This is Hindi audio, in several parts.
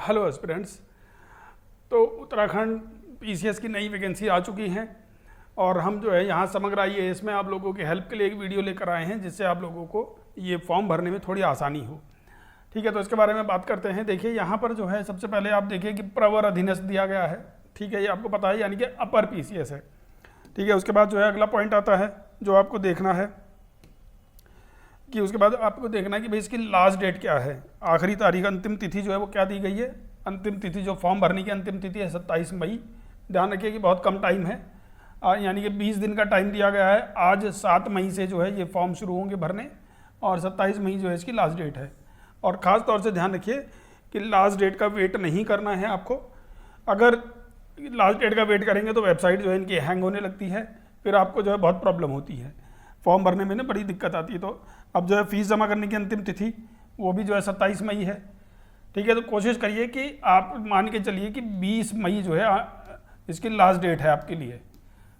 Hello aspirants. तो उत्तराखंड पीसीएस की नई वैकेंसी आ चुकी हैं और हम जो है यहाँ समग्र आईएएस में आप लोगों के हेल्प के लिए एक वीडियो लेकर आए हैं जिससे आप लोगों को ये फॉर्म भरने में थोड़ी आसानी हो। ठीक है, तो इसके बारे में बात करते हैं। देखिए यहाँ पर जो है सबसे पहले आप देखिए कि प्रवर अधीनस्थ दिया गया है। ठीक है, ये आपको पता है, यानी कि अपर पीसीएस है। ठीक है, उसके बाद जो है अगला पॉइंट आता है जो आपको देखना है कि उसके बाद आपको देखना है कि भाई इसकी लास्ट डेट क्या है, आखिरी तारीख, अंतिम तिथि जो है वो क्या दी गई है। अंतिम तिथि जो फॉर्म भरने की अंतिम तिथि है 27 मई। ध्यान रखिए कि बहुत कम टाइम है, यानी कि 20 दिन का टाइम दिया गया है। आज 7 मई से जो है ये फॉर्म शुरू होंगे भरने और 27 मई जो है इसकी लास्ट डेट है। और ख़ास तौर से ध्यान रखिए कि लास्ट डेट का वेट नहीं करना है आपको। अगर लास्ट डेट का वेट करेंगे तो वेबसाइट जो है इनकी हैंग होने लगती है, फिर आपको जो है बहुत प्रॉब्लम होती है, फॉर्म भरने में ना बड़ी दिक्कत आती है। तो अब जो है फीस जमा करने की अंतिम तिथि वो भी जो है 27 मई है। ठीक है, तो कोशिश करिए कि आप मान के चलिए कि 20 मई जो है इसकी लास्ट डेट है आपके लिए।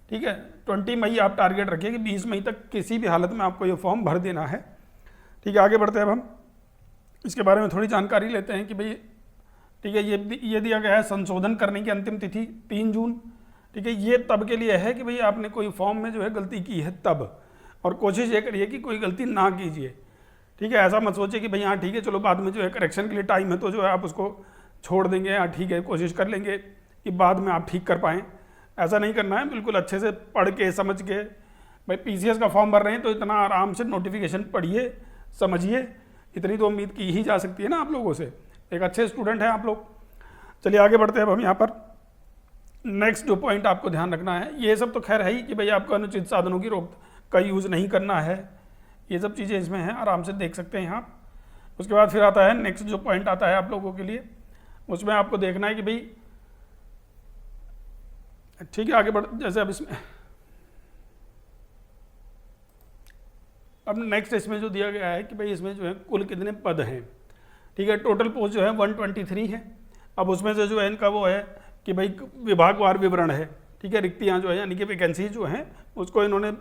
ठीक है, 20 मई आप टारगेट रखिए कि 20 मई तक किसी भी हालत में आपको ये फॉर्म भर देना है। ठीक है, आगे बढ़ते हैं। अब हम इसके बारे में थोड़ी जानकारी लेते हैं कि भाई ठीक है, ये दिया गया है संशोधन करने की अंतिम तिथि 3 जून। ठीक है, ये तब के लिए है कि भाई आपने कोई फॉर्म में जो है गलती की है तब, और कोशिश ये करिए कि कोई गलती ना कीजिए। ठीक है, ऐसा मत सोचिए कि भाई हाँ ठीक है चलो बाद में जो है करेक्शन के लिए टाइम है तो जो है आप उसको छोड़ देंगे, हाँ ठीक है कोशिश कर लेंगे कि बाद में आप ठीक कर पाएँ। ऐसा नहीं करना है, बिल्कुल अच्छे से पढ़ के समझ के। भाई पीसीएस का फॉर्म भर रहे हैं तो इतना आराम से नोटिफिकेशन पढ़िए, समझिए, इतनी तो उम्मीद की ही जा सकती है ना आप लोगों से। एक अच्छे स्टूडेंट हैं आप लोग। चलिए आगे बढ़ते हैं। अब हम यहाँ पर नेक्स्ट जो पॉइंट आपको ध्यान रखना है, ये सब तो खैर है ही कि भाई आपको अनुचित साधनों की रोक का यूज़ नहीं करना है, ये सब चीज़ें इसमें हैं, आराम से देख सकते हैं आप। उसके बाद फिर आता है नेक्स्ट जो पॉइंट आता है आप लोगों के लिए, उसमें आपको देखना है कि भाई ठीक है आगे बढ़, जैसे अब नेक्स्ट इसमें जो दिया गया है कि भाई इसमें जो है कुल कितने पद हैं। ठीक है, टोटल पोस्ट जो है 123 है। अब उसमें से जो है इनका वो है कि भाई विभागवार विवरण है। ठीक है, रिक्तियाँ जो है यानी कि वैकेंसीज जो हैं उसको इन्होंने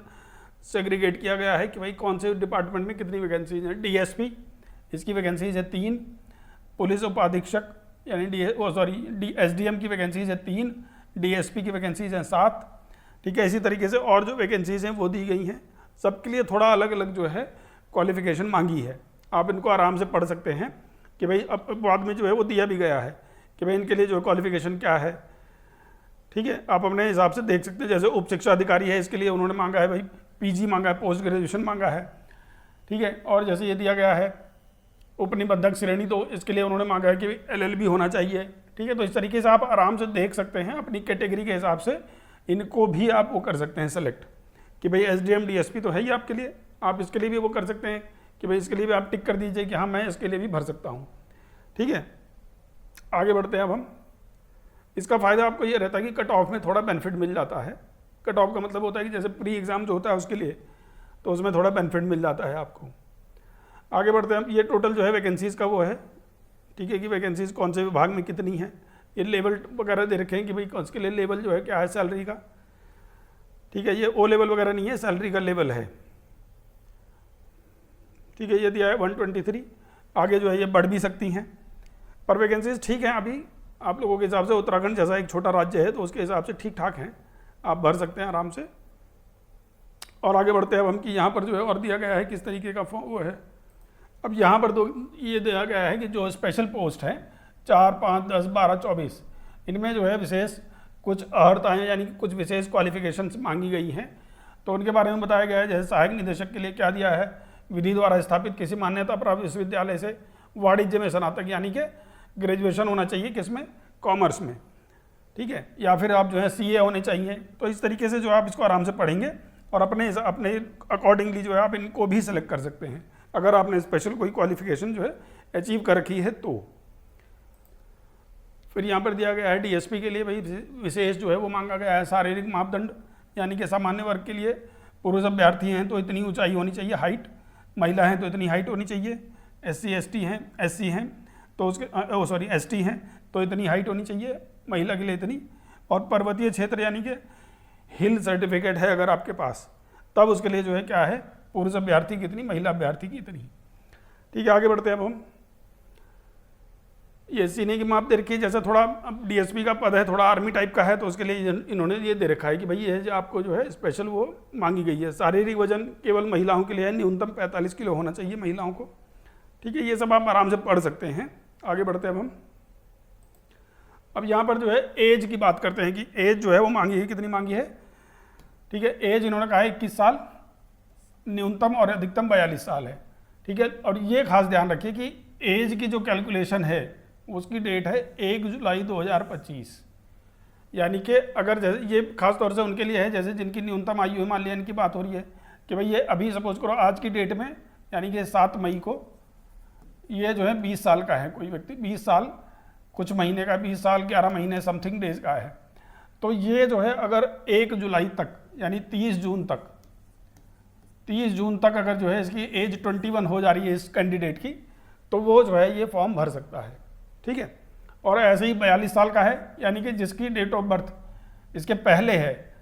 सेग्रीगेट किया गया है कि भाई कौन से डिपार्टमेंट में कितनी वैकेंसीज हैं। डीएसपी इसकी वैकेंसीज है 3, पुलिस उपाधीक्षक यानी एसडीएम की वैकेंसीज है 3, डीएसपी की वैकेंसीज हैं 7। ठीक है, इसी तरीके से और जो वैकेंसीज हैं वो दी गई हैं। सबके लिए थोड़ा अलग अलग जो है क्वालिफिकेशन मांगी है, आप इनको आराम से पढ़ सकते हैं कि भाई अब बाद में जो है वो दिया भी गया है कि भाई इनके लिए जो क्वालिफिकेशन क्या है। ठीक है, आप अपने हिसाब से देख सकते हैं। जैसे उप शिक्षा अधिकारी है, इसके लिए उन्होंने मांगा है भाई पीजी मांगा है, पोस्ट ग्रेजुएशन मांगा है। ठीक है, और जैसे ये दिया गया है उपनिबंधक श्रेणी, तो इसके लिए उन्होंने मांगा है कि एलएलबी होना चाहिए। ठीक है, तो इस तरीके से आप आराम से देख सकते हैं, अपनी कैटेगरी के हिसाब से इनको भी आप वो कर सकते हैं सेलेक्ट कि भाई एसडीएम डीएसपी तो है ही आपके लिए, आप इसके लिए भी वो कर सकते हैं कि भाई इसके लिए भी आप टिक कर दीजिए कि हाँ मैं इसके लिए भी भर सकता हूँ। ठीक है, आगे बढ़ते हैं। अब हम इसका फ़ायदा आपको ये रहता है कि कट ऑफ में थोड़ा बेनिफिट मिल जाता है। कट ऑफ का मतलब होता है कि जैसे प्री एग्ज़ाम जो होता है उसके लिए, तो उसमें थोड़ा बेनिफिट मिल जाता है आपको। आगे बढ़ते हैं। ये टोटल जो है वैकेंसीज़ का वो है। ठीक है, कि वैकेंसीज़ कौन से विभाग में कितनी है, ये लेवल वगैरह दे रखे हैं कि भाई कौन के लिए लेवल जो है क्या है सैलरी का। ठीक है, ये ओ लेवल वगैरह नहीं है, सैलरी का लेवल है। ठीक है, ये दिया है 123। आगे जो है ये बढ़ भी सकती हैं, पर वैकेंसीज ठीक है अभी आप लोगों के हिसाब से। उत्तराखंड जैसा एक छोटा राज्य है तो उसके हिसाब से ठीक ठाक हैं, आप भर सकते हैं आराम से। और आगे बढ़ते हैं अब हम कि यहाँ पर जो है और दिया गया है किस तरीके का वो है। अब यहाँ पर तो ये दिया गया है कि जो स्पेशल पोस्ट है 4, 5, 10, 12, 24, इनमें जो है विशेष कुछ अर्हताएँ यानी कि कुछ विशेष क्वालिफिकेशंस मांगी गई हैं, तो उनके बारे में बताया गया है। जैसे सहायक निदेशक के लिए क्या दिया है, विधि द्वारा स्थापित किसी मान्यता प्राप्त विश्वविद्यालय से वाणिज्य में स्नातक यानी कि ग्रेजुएशन होना चाहिए, किसमें, कॉमर्स में। ठीक है, या फिर आप जो है सीए होने चाहिए। तो इस तरीके से जो आप इसको आराम से पढ़ेंगे और अपने अकॉर्डिंगली जो है आप इनको भी सेलेक्ट कर सकते हैं अगर आपने स्पेशल कोई क्वालिफिकेशन जो है अचीव कर रखी है तो। फिर यहाँ पर दिया गया है डीएसपी के लिए भाई विशेष जो है वो मांगा गया है शारीरिक मापदंड, यानी कि सामान्य वर्ग के लिए पुरुष अभ्यर्थी हैं तो इतनी ऊंचाई होनी चाहिए हाइट, महिला हैं तो इतनी हाइट होनी चाहिए, एससी हैं तो उसके एसटी हैं तो इतनी हाइट होनी चाहिए, महिला के लिए इतनी। और पर्वतीय क्षेत्र यानी कि हिल सर्टिफिकेट है अगर आपके पास, तब उसके लिए जो है क्या है, पुरुष अभ्यर्थी की इतनी, महिला अभ्यर्थी की इतनी। ठीक है, आगे बढ़ते हैं अब हम। ये सीने की माप दे रखी है, जैसे थोड़ा डीएसपी का पद है, थोड़ा आर्मी टाइप का है, तो उसके लिए इन्होंने ये दे रखा है कि भाई ये जो आपको जो है स्पेशल वो मांगी गई है। शारीरिक वजन केवल महिलाओं के लिए है, न्यूनतम 45 किलो होना चाहिए महिलाओं को। ठीक है, ये सब आप आराम से पढ़ सकते हैं। आगे बढ़ते हैं अब हम। अब यहाँ पर जो है एज की बात करते हैं कि एज जो है वो मांगी है, कितनी मांगी है। ठीक है, एज इन्होंने कहा है 21 साल, न्यूनतम और अधिकतम 42 साल है। ठीक है, और ये खास ध्यान रखिए कि एज की जो कैलकुलेशन है उसकी डेट है 1 जुलाई 2025। यानी कि अगर जैसे ये खास तौर से उनके लिए है जैसे जिनकी न्यूनतम आयु है, मान लिया इनकी बात हो रही है कि भाई ये अभी सपोज करो आज की डेट में यानी कि 7 मई को ये जो है 20 साल का है, कोई व्यक्ति 20 साल कुछ महीने का, 20 साल 11 महीने समथिंग डेज का है, तो ये जो है अगर 1 जुलाई तक यानी 30 जून तक अगर जो है इसकी एज 21 हो जा रही है इस कैंडिडेट की, तो वो जो है ये फॉर्म भर सकता है। ठीक है, और ऐसे ही 42 साल का है यानी कि जिसकी डेट ऑफ बर्थ इसके पहले है,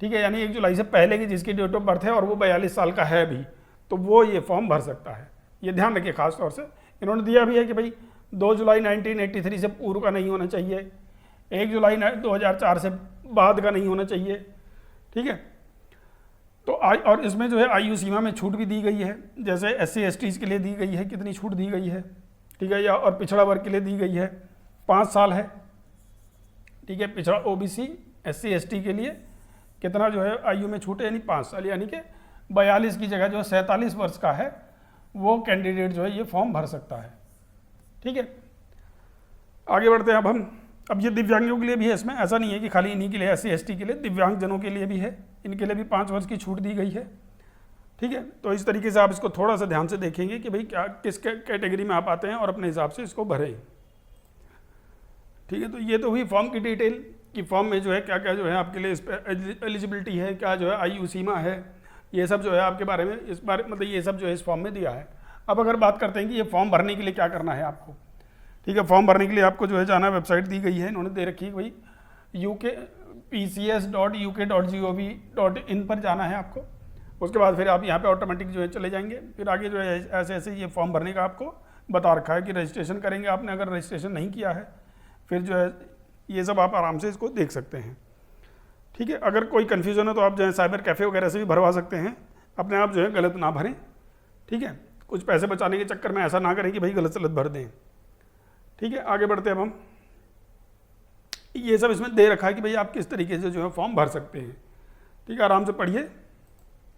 ठीक है, यानी 1 जुलाई से पहले की जिसकी डेट ऑफ बर्थ है और वो 42 साल का है भी, तो वो ये फॉर्म भर सकता है। ये ध्यान रखिए खास तौर से। इन्होंने दिया भी है कि भाई 2 जुलाई 1983 से पूर्व का नहीं होना चाहिए, 1 जुलाई 2004 से बाद का नहीं होना चाहिए। ठीक है, तो और इसमें जो है आयु सीमा में छूट भी दी गई है, जैसे SC ST के लिए दी गई है, कितनी छूट दी गई है। ठीक है, या और पिछड़ा वर्ग के लिए दी गई है 5 साल है। ठीक है, पिछड़ा OBC SC ST के लिए कितना जो है आयु में छूट है, यानी 5 साल, यानी कि 42 की जगह जो 47 वर्ष का है वो कैंडिडेट जो है ये फॉर्म भर सकता है। ठीक है, आगे बढ़ते हैं अब हम। अब ये दिव्यांगों के लिए भी है, इसमें ऐसा नहीं है कि खाली इन्हीं के लिए, SC ST के लिए, दिव्यांग जनों के लिए भी है, इनके लिए भी 5 वर्ष की छूट दी गई है। ठीक है, तो इस तरीके से आप इसको थोड़ा सा ध्यान से देखेंगे कि भाई क्या किस कैटेगरी में आप आते हैं और अपने हिसाब से इसको भरें। ठीक है, तो ये तो हुई फॉर्म की डिटेल कि फॉर्म में जो है क्या क्या जो है आपके लिए इस पर एलिजिबिलिटी है, क्या जो है आयु सीमा है, ये सब जो है आपके बारे में इस बारे मतलब ये सब जो है इस फॉर्म में दिया है। अब अगर बात करते हैं कि ये फॉर्म भरने के लिए क्या करना है आपको। ठीक है, फॉर्म भरने के लिए आपको जो है जाना, वेबसाइट दी गई है, इन्होंने दे रखी है भाई pcs.uk.gov.in पर जाना है आपको। उसके बाद फिर आप यहाँ पे ऑटोमेटिक जो है चले जाएंगे। फिर आगे जो है ऐसे ऐसे ये फॉर्म भरने का आपको बता रखा है कि रजिस्ट्रेशन करेंगे आपने, अगर रजिस्ट्रेशन नहीं किया है फिर जो है ये सब आप आराम से इसको देख सकते हैं। ठीक है, अगर कोई कन्फ्यूजन हो तो आप जो है साइबर कैफ़े वगैरह से भी भरवा सकते हैं, अपने आप जो है गलत ना भरें। ठीक है, कुछ पैसे बचाने के चक्कर में ऐसा ना करें कि भाई गलत सलत भर दें। ठीक है, आगे बढ़ते हैं अब हम। ये सब इसमें दे रखा है कि भाई आप किस तरीके से जो है फॉर्म भर सकते हैं। ठीक है, आराम से पढ़िए।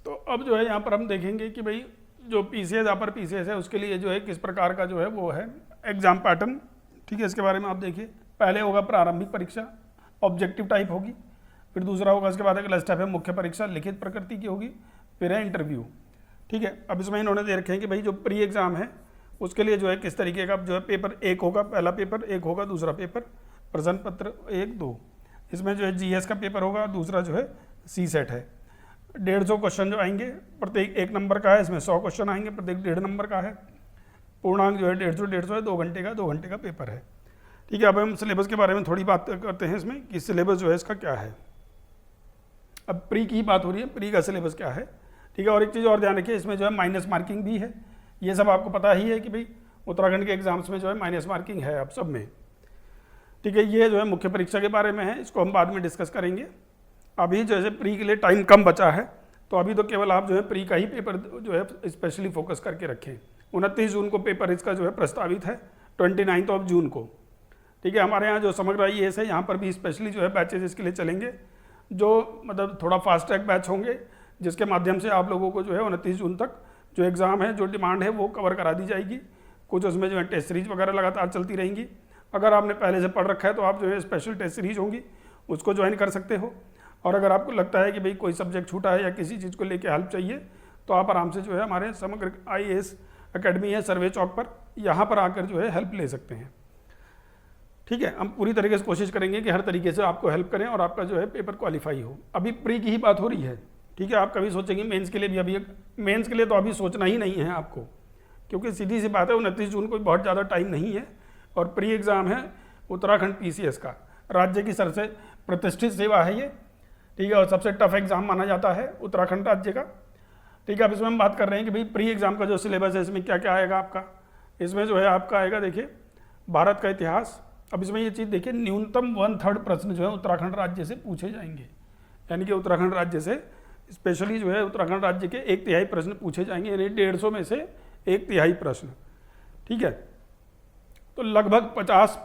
तो अब जो है यहाँ पर हम देखेंगे कि भाई जो PCS अपर PCS है उसके लिए जो है किस प्रकार का जो है वो है एग्जाम पैटर्न। ठीक है, इसके बारे में आप देखिए। पहले होगा प्रारंभिक परीक्षा, ऑब्जेक्टिव टाइप होगी, फिर दूसरा होगा इसके बाद अगला स्टेप है मुख्य परीक्षा, लिखित प्रकृति की होगी, फिर है इंटरव्यू। ठीक है, अब इसमें इन्होंने दे रखे हैं कि भाई जो प्री एग्जाम है उसके लिए जो है किस तरीके का जो है पेपर 1 होगा, पहला पेपर 1 होगा, दूसरा पेपर प्रश्न पत्र 1, 2। इसमें जो है GS का पेपर होगा, दूसरा जो है CSET है। 150 क्वेश्चन जो आएंगे, प्रत्येक 1 नंबर का है, इसमें 100 क्वेश्चन आएंगे, प्रत्येक 1.5 नंबर का है। पूर्णांक जो है 150 है, 2 घंटे का पेपर है। ठीक है, अब हम सिलेबस के बारे में थोड़ी बात करते हैं इसमें कि सिलेबस जो है इसका क्या है। अब प्री की बात हो रही है, प्री का सिलेबस क्या है। ठीक है, और एक चीज़ और ध्यान रखिए, इसमें जो है माइनस मार्किंग भी है। ये सब आपको पता ही है कि भाई उत्तराखंड के एग्जाम्स में जो है माइनस मार्किंग है अब सब में। ठीक है, ये जो है मुख्य परीक्षा के बारे में है, इसको हम बाद में डिस्कस करेंगे। अभी जैसे प्री के लिए टाइम कम बचा है तो अभी तो केवल आप जो है प्री का ही पेपर जो है स्पेशली फोकस करके रखें। 29 जून को पेपर इसका जो है प्रस्तावित है, 29 जून को। ठीक है, हमारे यहाँ जो समग्र IAS है यहाँ पर भी स्पेशली जो है बैचेज इसके लिए चलेंगे, जो मतलब थोड़ा फास्ट ट्रैक बैच होंगे, जिसके माध्यम से आप लोगों को जो है 29 जून तक जो एग्ज़ाम है, जो डिमांड है वो कवर करा दी जाएगी। कुछ उसमें जो है टेस्ट सीरीज वगैरह लगातार चलती रहेंगी। अगर आपने पहले से पढ़ रखा है तो आप जो है स्पेशल टेस्ट सीरीज होंगी उसको ज्वाइन कर सकते हो। और अगर आपको लगता है कि भाई कोई सब्जेक्ट छूटा है या किसी चीज़ को लेके हेल्प चाहिए तो आप आराम से जो है हमारे समग्र IAS अकेडमी है सर्वे चौक पर, यहाँ पर आकर जो है हेल्प ले सकते हैं। ठीक है, हम पूरी तरीके से कोशिश करेंगे कि हर तरीके से आपको हेल्प करें और आपका जो है पेपर क्वालिफाई हो। अभी प्री की ही बात हो रही है। ठीक है, आप कभी सोचेंगे मेंस के लिए भी, अभी मेंस के लिए तो अभी सोचना ही नहीं है आपको, क्योंकि सीधी सी बात है 29 जून को बहुत ज़्यादा टाइम नहीं है। और प्री एग्ज़ाम है उत्तराखंड PCS का, राज्य की सबसे प्रतिष्ठित सेवा है ये। ठीक है, और सबसे टफ एग्ज़ाम माना जाता है उत्तराखंड राज्य का। ठीक है, अब इसमें हम बात कर रहे हैं कि भाई प्री एग्ज़ाम का जो सिलेबस है इसमें क्या क्या आएगा आपका। इसमें जो है आपका आएगा, देखिए भारत का इतिहास। अब इसमें ये चीज़ देखिए, न्यूनतम 1/3 प्रश्न जो है उत्तराखंड राज्य से पूछे जाएंगे, यानी कि उत्तराखंड राज्य से स्पेशली जो है उत्तराखंड राज्य के 1/3 प्रश्न पूछे जाएंगे, यानी 150 में से 1/3 प्रश्न। ठीक है, तो लगभग 50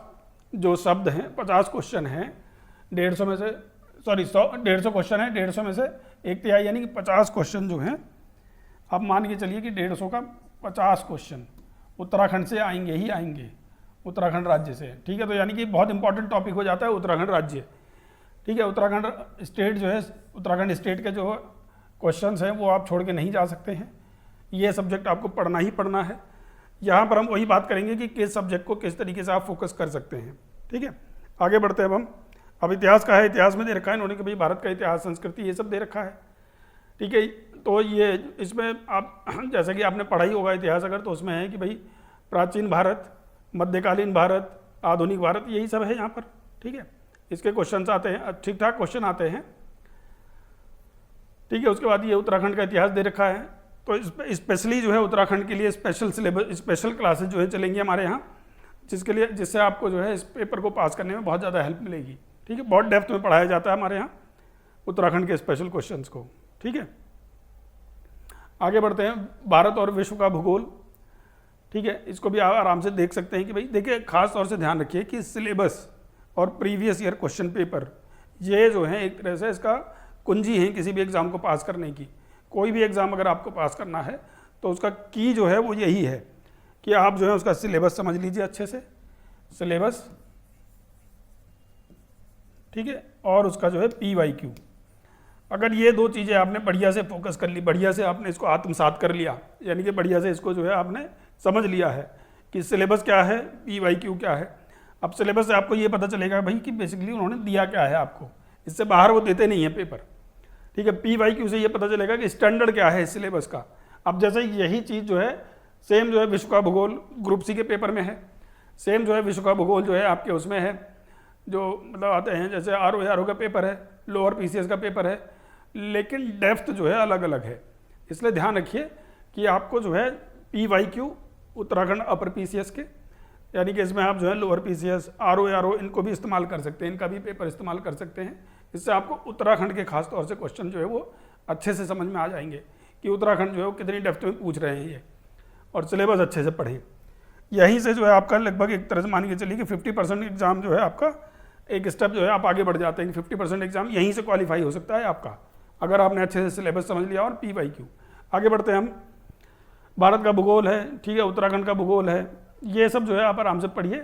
जो शब्द हैं, 50 क्वेश्चन हैं, 150 में से 150 क्वेश्चन है, 150 में से 1/3 यानी कि 50 क्वेश्चन जो हैं, आप मान के चलिए कि 150 का 50 क्वेश्चन उत्तराखंड से आएंगे ही आएंगे, उत्तराखंड राज्य से। ठीक है, तो यानी कि बहुत इंपॉर्टेंट टॉपिक हो जाता है उत्तराखंड राज्य। ठीक है, उत्तराखंड स्टेट जो है, उत्तराखंड स्टेट के जो क्वेश्चंस हैं वो आप छोड़ के नहीं जा सकते हैं, ये सब्जेक्ट आपको पढ़ना ही पढ़ना है। यहाँ पर हम वही बात करेंगे कि किस सब्जेक्ट को किस तरीके से आप फोकस कर सकते हैं। ठीक है, आगे बढ़ते हैं अब इतिहास का है, इतिहास में दे रखा है इन्होंने कि भाई भारत का इतिहास, संस्कृति, ये सब दे रखा है। ठीक है, तो ये इसमें आप जैसे कि आपने पढ़ा ही होगा इतिहास अगर, तो उसमें है कि भाई प्राचीन भारत, मध्यकालीन भारत, आधुनिक भारत, यही सब है यहाँ पर। ठीक है, इसके क्वेश्चन आते हैं, ठीक ठाक क्वेश्चन आते हैं। ठीक है, उसके बाद ये उत्तराखंड का इतिहास दे रखा है, तो स्पेशली जो है उत्तराखंड के लिए स्पेशल सिलेबस, स्पेशल क्लासेज जो है चलेंगी हमारे यहाँ, जिससे आपको जो है इस पेपर को पास करने में बहुत ज़्यादा हेल्प मिलेगी। ठीक है, बहुत डेप्थ में पढ़ाया जाता है हमारे यहाँ उत्तराखंड के स्पेशल क्वेश्चंस को। ठीक है, आगे बढ़ते हैं, भारत और विश्व का भूगोल। ठीक है, इसको भी आप आराम से देख सकते हैं कि भाई देखिए, खास तौर से ध्यान रखिए कि सिलेबस और प्रीवियस ईयर क्वेश्चन पेपर, ये जो है एक तरह से इसका कुंजी है किसी भी एग्ज़ाम को पास करने की। कोई भी एग्ज़ाम अगर आपको पास करना है तो उसका की जो है वो यही है कि आप जो है उसका सिलेबस समझ लीजिए अच्छे से, सिलेबस। ठीक है, और उसका जो है PYQ, अगर ये दो चीज़ें आपने बढ़िया से फोकस कर ली, बढ़िया से आपने इसको आत्मसात कर लिया, यानी कि बढ़िया से इसको जो है आपने समझ लिया है कि सिलेबस क्या है, PYQ क्या है। अब सिलेबस से आपको ये पता चलेगा भाई कि बेसिकली उन्होंने दिया क्या है आपको, इससे बाहर वो देते नहीं है पेपर। ठीक है, PYQ से ये पता चलेगा कि स्टैंडर्ड क्या है इस सिलेबस का। अब जैसे यही चीज़ जो है सेम जो है विश्व का भूगोल ग्रुप C के पेपर में है, सेम जो है विश्व का भूगोल जो है आपके उसमें है, जो मतलब आते हैं जैसे RO का पेपर है, लोअर PCS का पेपर है, लेकिन डेप्थ जो है अलग अलग है। इसलिए ध्यान रखिए कि आपको जो है PYQ उत्तराखंड अपर PCS के, यानी कि इसमें आप जो है लोअर PCS, RO इनको भी इस्तेमाल कर सकते हैं, इनका भी पेपर इस्तेमाल कर सकते हैं। इससे आपको उत्तराखंड के खास तौर से क्वेश्चन जो है वो अच्छे से समझ में आ जाएंगे कि उत्तराखंड जो है वो कितनी डेप्थ में पूछ रहे हैं ये, और सिलेबस अच्छे से पढ़ें। यहीं से जो है आपका लगभग एक तरह से मान के चलिए कि 50% एग्जाम जो है आपका एक स्टेप जो है आप आगे बढ़ जाते हैं कि 50% एग्जाम यहीं से क्वालिफाई हो सकता है आपका, अगर आपने अच्छे से सिलेबस समझ लिया और PYQ। आगे बढ़ते हैं हम, भारत का भूगोल है, ठीक है, उत्तराखंड का भूगोल है, ये सब जो है आप आराम से पढ़िए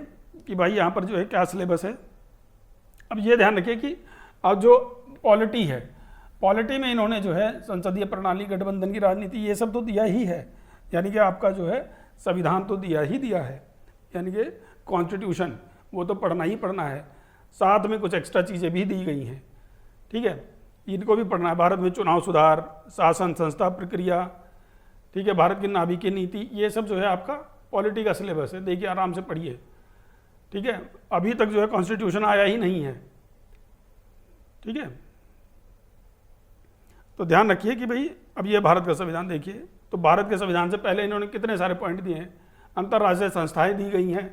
कि भाई यहाँ पर जो है क्या सिलेबस है। अब ये ध्यान रखिए कि अब जो पॉलिटी है, पॉलिटी में इन्होंने जो है संसदीय प्रणाली, गठबंधन की राजनीति, ये सब तो दिया ही है, यानी कि आपका जो है संविधान तो दिया ही दिया है, यानी कि कॉन्स्टिट्यूशन, वो तो पढ़ना ही पढ़ना है। साथ में कुछ एक्स्ट्रा चीज़ें भी दी गई हैं। ठीक है, इनको भी पढ़ना है। भारत में चुनाव सुधार, शासन संस्था प्रक्रिया, ठीक है, भारत की नाभिकीय नीति, ये सब जो है आपका पॉलिटी का सिलेबस है। देखिए आराम से पढ़िए। ठीक है, अभी तक जो है कॉन्स्टिट्यूशन आया ही नहीं है। ठीक है, तो ध्यान रखिए कि भाई अब ये भारत का संविधान देखिए, तो भारत के संविधान से पहले इन्होंने कितने सारे पॉइंट दिए हैं। अंतर्राष्ट्रीय संस्थाएं दी गई हैं,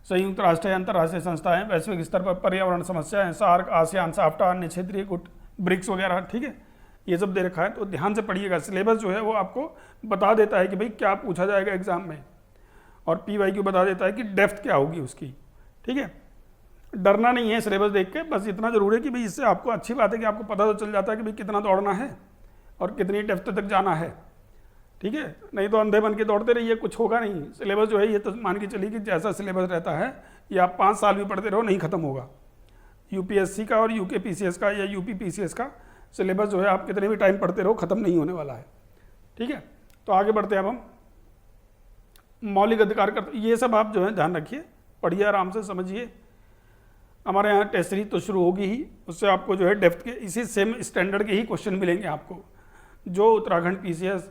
संयुक्त राष्ट्र है, अंतर्राष्ट्रीय संस्थाएं, वैश्विक स्तर पर पर्यावरण समस्याएं, सार्क, आसियान, साफ्टा, अन्य क्षेत्रीय गुट, ब्रिक्स वगैरह, ठीक है, ये सब दे रखा है। तो ध्यान से पढ़िएगा। सिलेबस जो है वो आपको बता देता है कि भाई क्या पूछा जाएगा एग्जाम में, और PYQ बता देता है कि डेप्थ क्या होगी उसकी। ठीक है, डरना नहीं है सिलेबस देख के, बस इतना जरूर है कि भाई इससे आपको अच्छी बात है कि आपको पता तो चल जाता है कि भाई कितना दौड़ना है और कितनी डेप्थ तक जाना है। ठीक है, नहीं तो अंधे बन के दौड़ते रहिए, कुछ होगा नहीं। सिलेबस जो है ये तो मान के चलिए कि जैसा सिलेबस रहता है ये आप 5 साल भी पढ़ते रहो नहीं खत्म होगा। UPSC का और UK PCS का या UP PCS का सिलेबस जो है आप कितने भी टाइम पढ़ते रहो खत्म नहीं होने वाला है। ठीक है, तो आगे बढ़ते हैं अब हम मौलिक अधिकार का, ये सब आप जो है ध्यान रखिए, पढ़िए, आराम से समझिए। हमारे यहाँ टेस्ट सीरीज तो शुरू होगी ही, उससे आपको जो है डेप्थ के इसी सेम स्टैंडर्ड के ही क्वेश्चन मिलेंगे आपको। जो उत्तराखंड PCS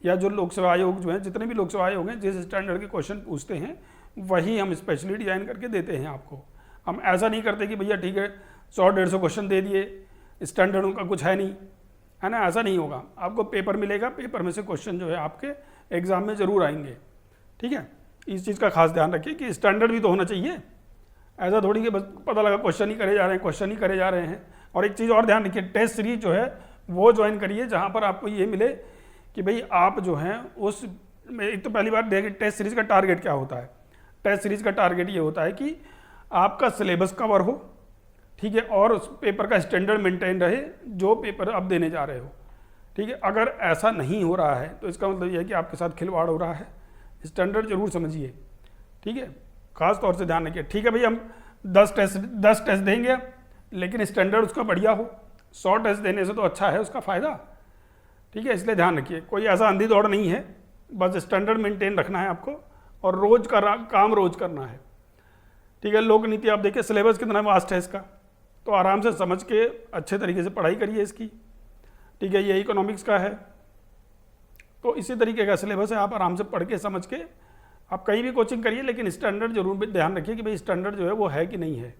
या जो लोक सेवा आयोग जो है, जितने भी लोक सेवा आयोग हैं, जिस स्टैंडर्ड के क्वेश्चन पूछते हैं वही हम स्पेशली डिजाइन करके देते हैं आपको। हम ऐसा नहीं करते कि भैया ठीक है 100-150 क्वेश्चन दे दिए, स्टैंडर्ड उनका कुछ है नहीं, है ना, ऐसा नहीं होगा। आपको पेपर मिलेगा, पेपर में से क्वेश्चन जो है आपके एग्जाम में ज़रूर आएंगे। ठीक है, इस चीज़ का खास ध्यान रखिए कि स्टैंडर्ड भी तो होना चाहिए। ऐसा थोड़ी कि बस पता लगा क्वेश्चन ही करे जा रहे हैं, क्वेश्चन ही करे जा रहे हैं। और एक चीज़ और ध्यान रखिए, टेस्ट सीरीज जो है वो ज्वाइन करिए जहाँ पर आपको ये मिले कि भाई आप जो हैं उस एक तो पहली बात देखिए टेस्ट सीरीज का टारगेट क्या होता है। टेस्ट सीरीज का टारगेट ये होता है कि आपका सिलेबस कवर हो, ठीक है, और उस पेपर का स्टैंडर्ड मेंटेन रहे जो पेपर आप देने जा रहे हो, ठीक है। अगर ऐसा नहीं हो रहा है तो इसका मतलब ये है कि आपके साथ खिलवाड़ हो रहा है। स्टैंडर्ड जरूर समझिए, ठीक है, खास तौर से ध्यान रखिए। ठीक है भाई, हम 10 टेस्ट देंगे लेकिन स्टैंडर्ड उसका बढ़िया हो। 100 टेस्ट देने से तो अच्छा है उसका फ़ायदा, ठीक है। इसलिए ध्यान रखिए, कोई ऐसा अंधी दौड़ नहीं है, बस स्टैंडर्ड मेंटेन रखना है आपको और रोज का काम रोज करना है, ठीक है। लोक नीति आप देखिए, सिलेबस कितना वास्ट है इसका, तो आराम से समझ के अच्छे तरीके से पढ़ाई करिए इसकी, ठीक है। ये इकोनॉमिक्स का है तो इसी तरीके का सिलेबस है, आप आराम से पढ़ के समझ के आप कहीं भी कोचिंग करिए, लेकिन स्टैंडर्ड जरूर भी ध्यान रखिए कि भाई स्टैंडर्ड जो है वो है कि नहीं है,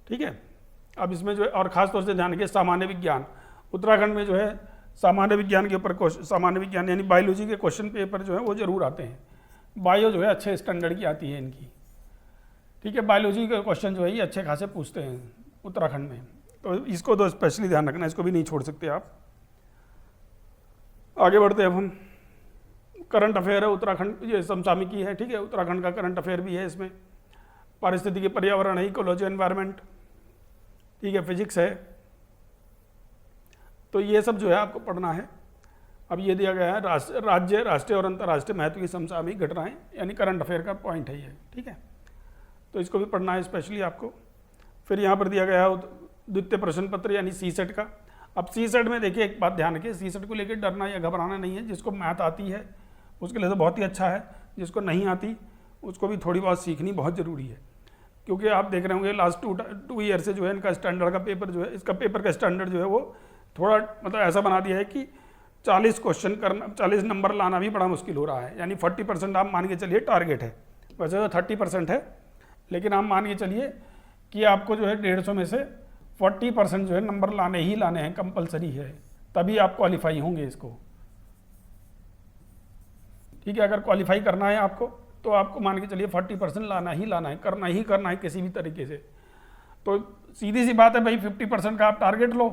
ठीक है। अब इसमें जो है और ख़ास तौर से ध्यान रखिए सामान्य विज्ञान, उत्तराखंड में जो है सामान्य विज्ञान के ऊपर सामान्य विज्ञान यानी बायोलॉजी के क्वेश्चन पेपर जो है वो जरूर आते हैं। बायो जो है अच्छे स्टैंडर्ड की आती है इनकी, ठीक है। बायोलॉजी के क्वेश्चन जो है ये अच्छे खासे पूछते हैं उत्तराखंड में, तो इसको तो स्पेशली ध्यान रखना, इसको भी नहीं छोड़ सकते आप। आगे बढ़ते हैं अब हम। करंट अफेयर है उत्तराखंड, ये समसामयिकी है, ठीक है। उत्तराखंड का करंट अफेयर भी है इसमें। पारिस्थितिकी पर्यावरण है, इकोलॉजी एनवायरनमेंट, ठीक है, फिजिक्स है, तो ये सब जो है आपको पढ़ना है। अब ये दिया गया है राज्य, राष्ट्रीय और अंतर्राष्ट्रीय महत्व की समसामयिक घटनाएं, यानी करंट अफेयर का पॉइंट है ये, ठीक है। तो इसको भी पढ़ना है स्पेशली आपको। फिर यहाँ पर दिया गया है द्वितीय प्रश्न पत्र यानी सीसेट का। अब सीसेट में देखिए एक बात ध्यान रखिए, सीसेट को लेकर डरना या घबराना नहीं है। जिसको मैथ आती है उसके लिए तो बहुत ही अच्छा है, जिसको नहीं आती उसको भी थोड़ी बहुत सीखनी बहुत ज़रूरी है, क्योंकि आप देख रहे होंगे लास्ट टू ईयर से जो है इनका स्टैंडर्ड का पेपर जो है, इसका पेपर का स्टैंडर्ड जो है वो थोड़ा मतलब ऐसा बना दिया है कि 40 क्वेश्चन करना, 40 नंबर लाना भी बड़ा मुश्किल हो रहा है। यानी 40% आप मान के चलिए टारगेट है, वैसे तो 30% है, लेकिन आप मान के चलिए कि आपको जो है 150 में से 40% जो है नंबर लाने ही लाने हैं, कंपलसरी है, तभी आप क्वालिफाई होंगे इसको, ठीक है। अगर क्वालिफाई करना है आपको तो आपको मान के चलिए 40% लाना ही लाना है, करना ही किसी भी तरीके से। तो सीधी सी बात है भाई, 50% का आप टारगेट लो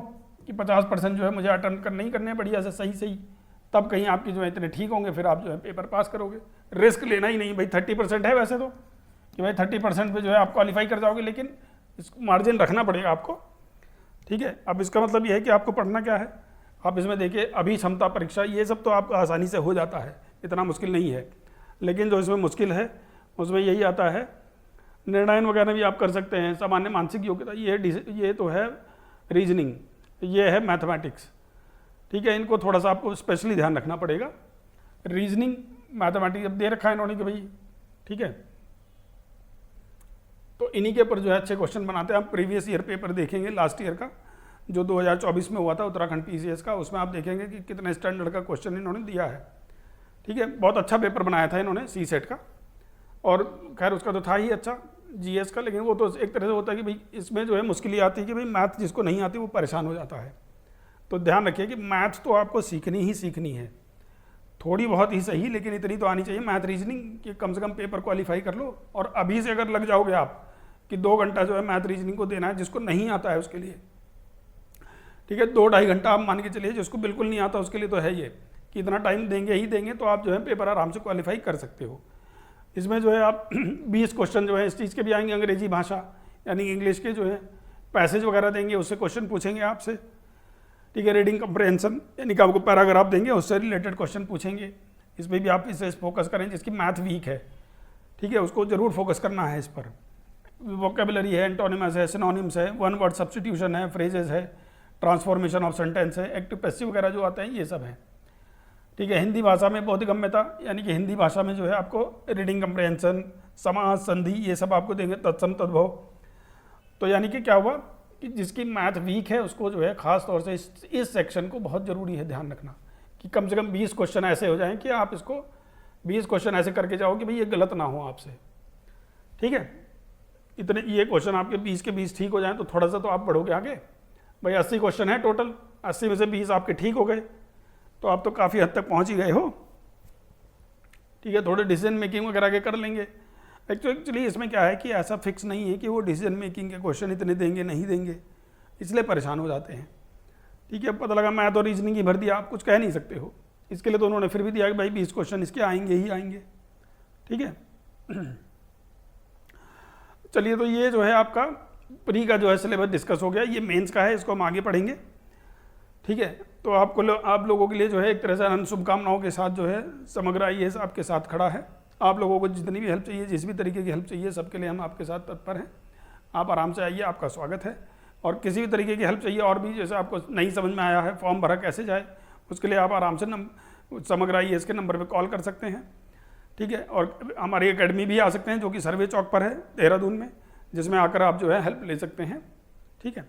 कि 50% जो है मुझे अटेम्प्ट करने ही करने बढ़िया से सही, तब कहीं आपकी जो है इतने ठीक होंगे, फिर आप जो है पेपर पास करोगे। रिस्क लेना ही नहीं भाई। 30% है वैसे तो कि भाई 30% पे जो है आप क्वालिफाई कर जाओगे, लेकिन इसको मार्जिन रखना पड़ेगा आपको, ठीक है। अब इसका मतलब ये है कि आपको पढ़ना क्या है। आप इसमें देखिए अभी क्षमता परीक्षा, ये सब तो आपको आसानी से हो जाता है, इतना मुश्किल नहीं है। लेकिन जो इसमें मुश्किल है उसमें यही आता है, निर्णयन वगैरह भी आप कर सकते हैं, सामान्य मानसिक योग्यता, ये तो है रीजनिंग, ये है मैथमेटिक्स, ठीक है। इनको थोड़ा सा आपको स्पेशली ध्यान रखना पड़ेगा। रीजनिंग मैथमेटिक्स अब दे रखा है इन्होंने कि भाई, ठीक है, तो इन्हीं के ऊपर जो है अच्छे क्वेश्चन बनाते हैं। आप प्रीवियस ईयर पेपर देखेंगे लास्ट ईयर का जो 2024 में हुआ था उत्तराखंड पीसीएस का, उसमें आप देखेंगे कि कितने स्टैंडर्ड का क्वेश्चन इन्होंने दिया है, ठीक है। बहुत अच्छा पेपर बनाया था इन्होंने सीसेट का, और खैर उसका तो था ही अच्छा जीएस का, लेकिन वो तो एक तरह से होता है कि भाई इसमें जो है मुश्किल ये आती है कि भाई मैथ जिसको नहीं आती वो परेशान हो जाता है। तो ध्यान रखिए कि मैथ तो आपको सीखनी ही सीखनी है, थोड़ी बहुत ही सही, लेकिन इतनी तो आनी चाहिए मैथ रीजनिंग कि कम से कम पेपर क्वालिफाई कर लो। और अभी से अगर लग जाओगे आप कि 2 घंटा जो है मैथ रीजनिंग को देना है, जिसको नहीं आता है उसके लिए, ठीक है, 2-2.5 घंटा आप मान के चलिए, जिसको बिल्कुल नहीं आता उसके लिए तो है ये कि इतना टाइम देंगे ही देंगे, तो आप जो है पेपर आराम से क्वालिफाई कर सकते हो। इसमें जो है आप 20 क्वेश्चन जो है इस चीज़ के भी आएंगे, अंग्रेजी भाषा यानी इंग्लिश के जो है पैसेज वगैरह देंगे, उससे क्वेश्चन पूछेंगे आपसे, ठीक है। रीडिंग कंप्रहेंशन यानी कि आपको पैराग्राफ देंगे, उससे रिलेटेड क्वेश्चन पूछेंगे, इसमें भी आप इसे फोकस करें। जिसकी मैथ वीक है, ठीक है, उसको जरूर फोकस करना है इस पर। वोकेबलरी है, एंटोनिमस है, सिनोनिम्स है, वन वर्ड सब्स्टिट्यूशन है, फ्रेजेस है, ट्रांसफॉर्मेशन ऑफ सेंटेंस है, एक्टिव पैसिव वगैरह जो आते हैं ये सब है, ठीक है। हिंदी भाषा में बौद्धिगम्यता यानी कि हिंदी भाषा में जो है आपको रीडिंग कंप्रहेंशन, समास, संधि, ये सब आपको देंगे, तत्सम तद्भव। तो यानी कि क्या हुआ कि जिसकी मैथ वीक है उसको जो है खास तौर से इस सेक्शन को बहुत ज़रूरी है ध्यान रखना कि कम से कम 20 क्वेश्चन ऐसे हो जाएं कि आप इसको 20 क्वेश्चन ऐसे करके जाओ कि भाई ये गलत ना हो आपसे, ठीक है। इतने ये क्वेश्चन आपके 20 के 20 ठीक हो जाएं तो थोड़ा सा तो आप बढ़ोगे आगे। भाई 80 क्वेश्चन है टोटल, 80 में से 20 आपके ठीक हो गए तो आप तो काफ़ी हद तक पहुंच ही गए हो, ठीक है, थोड़े डिसीजन मेकिंग वगैरह के कर लेंगे। एक्चुअली इसमें क्या है कि ऐसा फिक्स नहीं है कि वो डिसीजन मेकिंग के क्वेश्चन इतने देंगे नहीं देंगे, इसलिए परेशान हो जाते हैं। ठीक है, पता लगा मैथ और रीजनिंग ही भर दिया, आप कुछ कह नहीं सकते हो। इसके लिए तो उन्होंने फिर भी दिया कि भाई 20 क्वेश्चन इसके आएंगे ही आएंगे। ठीक है, चलिए, तो ये जो है आपका प्री का जो है सिलेबस डिस्कस हो गया। ये मेंस का है, इसको हम आगे पढ़ेंगे। ठीक है, तो आप लोगों के लिए जो है एक तरह से अनंत शुभकामनाओं के साथ जो है समग्र IAS आपके साथ खड़ा है। आप लोगों को जितनी भी हेल्प चाहिए, जिस भी तरीके की हेल्प चाहिए, सबके लिए हम आपके साथ तत्पर हैं। आप आराम से आइए, आपका स्वागत है। और किसी भी तरीके की हेल्प चाहिए और भी, जैसे आपको नहीं समझ में आया है फॉर्म भरा कैसे जाए, उसके लिए आप आराम से समग्र IAS के नंबर पर कॉल कर सकते हैं। ठीक है, और हमारी एकेडमी भी आ सकते हैं जो कि सर्वे चौक पर है देहरादून में, जिसमें आकर आप जो है हेल्प ले सकते हैं। ठीक है,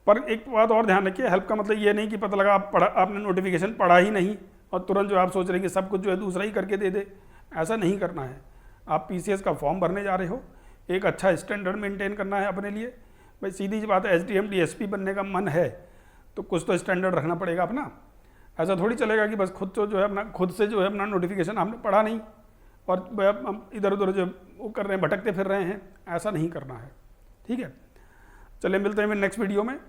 पर एक बात और ध्यान रखिए, हेल्प का मतलब ये नहीं कि पता लगा आपने नोटिफिकेशन पढ़ा ही नहीं और तुरंत जो आप सोच रहे हैं कि सब कुछ जो है दूसरा ही करके दे दे, ऐसा नहीं करना है। आप PCS का फॉर्म भरने जा रहे हो, एक अच्छा स्टैंडर्ड मेंटेन करना है अपने लिए। भाई सीधी सी बात है, SDM DSP बनने का मन है तो कुछ तो स्टैंडर्ड रखना पड़ेगा अपना। ऐसा थोड़ी चलेगा कि बस खुद से जो है अपना नोटिफिकेशन आपने पढ़ा नहीं और हम इधर उधर जो वो कर रहे हैं, भटकते फिर रहे हैं, ऐसा नहीं करना है। ठीक है, चलिए मिलते हैं नेक्स्ट वीडियो में।